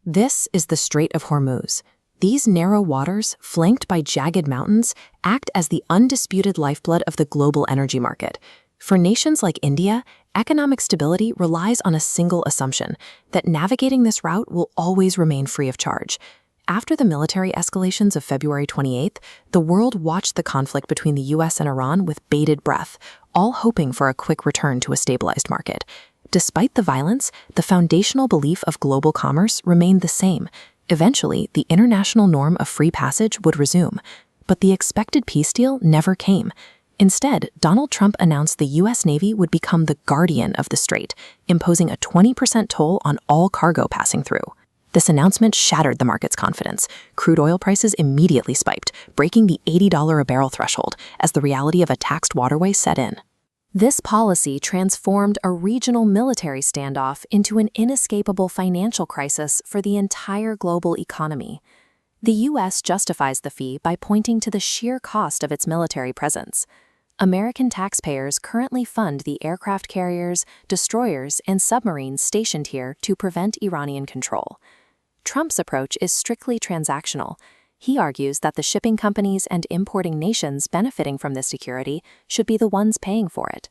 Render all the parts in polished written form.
This is the Strait of Hormuz. These narrow waters, flanked by jagged mountains, act as the undisputed lifeblood of the global energy market. For nations like India, economic stability relies on a single assumption, that navigating this route will always remain free of charge. After the military escalations of February 28th, the world watched the conflict between the US and Iran with bated breath, all hoping for a quick return to a stabilized market. Despite the violence, the foundational belief of global commerce remained the same. Eventually, the international norm of free passage would resume. But the expected peace deal never came. Instead, Donald Trump announced the US Navy would become the guardian of the strait, imposing a 20% toll on all cargo passing through. This announcement shattered the market's confidence. Crude oil prices immediately spiked, breaking the $80 a barrel threshold as the reality of a taxed waterway set in. This policy transformed a regional military standoff into an inescapable financial crisis for the entire global economy. The US justifies the fee by pointing to the sheer cost of its military presence. American taxpayers currently fund the aircraft carriers, destroyers, and submarines stationed here to prevent Iranian control. Trump's approach is strictly transactional. He argues that the shipping companies and importing nations benefiting from this security should be the ones paying for it.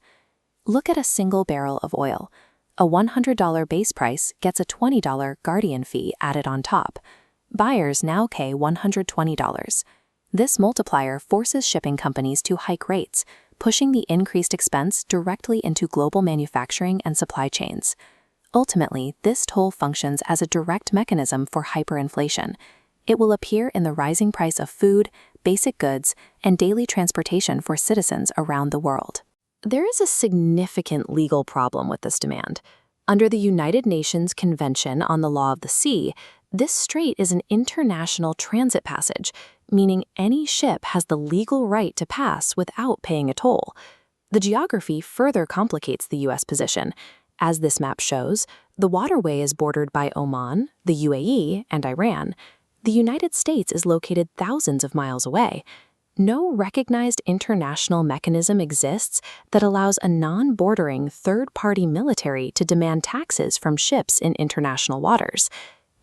Look at a single barrel of oil. A $100 base price gets a $20 guardian fee added on top. Buyers now pay $120. This multiplier forces shipping companies to hike rates, pushing the increased expense directly into global manufacturing and supply chains. Ultimately, this toll functions as a direct mechanism for hyperinflation. It will appear in the rising price of food, basic goods, and daily transportation for citizens around the world. There is a significant legal problem with this demand. Under the United Nations Convention on the Law of the Sea, this strait is an international transit passage, meaning any ship has the legal right to pass without paying a toll. The geography further complicates the U.S. position. As this map shows, the waterway is bordered by Oman, the UAE, and Iran. The United States is located thousands of miles away. No recognized international mechanism exists that allows a non-bordering third-party military to demand taxes from ships in international waters.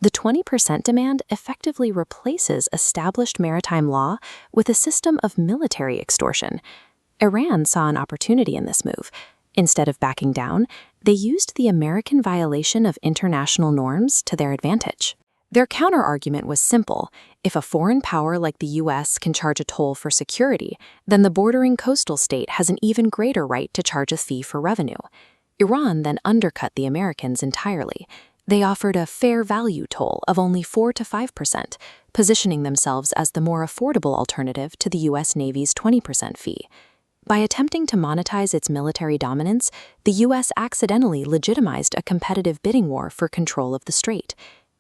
The 20% demand effectively replaces established maritime law with a system of military extortion. Iran saw an opportunity in this move. Instead of backing down, they used the American violation of international norms to their advantage. Their counterargument was simple. If a foreign power like the US can charge a toll for security, then the bordering coastal state has an even greater right to charge a fee for revenue. Iran then undercut the Americans entirely. They offered a fair value toll of only 4 to 5%, positioning themselves as the more affordable alternative to the US Navy's 20% fee. By attempting to monetize its military dominance, the US accidentally legitimized a competitive bidding war for control of the strait.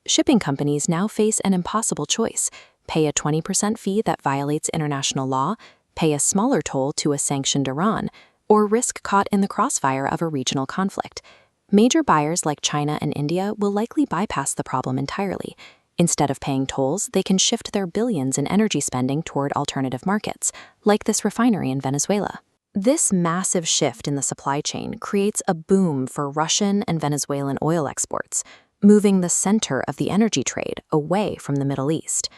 Shipping companies now face an impossible choice: pay a 20% fee that violates international law, pay a smaller toll to a sanctioned Iran, or risk caught in the crossfire of a regional conflict. Major buyers like China and India will likely bypass the problem entirely. Instead of paying tolls, they can shift their billions in energy spending toward alternative markets, like this refinery in Venezuela. This massive shift in the supply chain creates a boom for Russian and Venezuelan oil exports, moving the center of the energy trade away from the Middle East.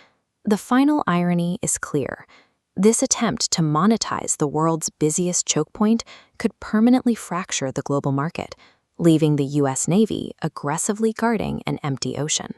The final irony is clear. This attempt to monetize the world's busiest choke point could permanently fracture the global market, leaving the US Navy aggressively guarding an empty ocean.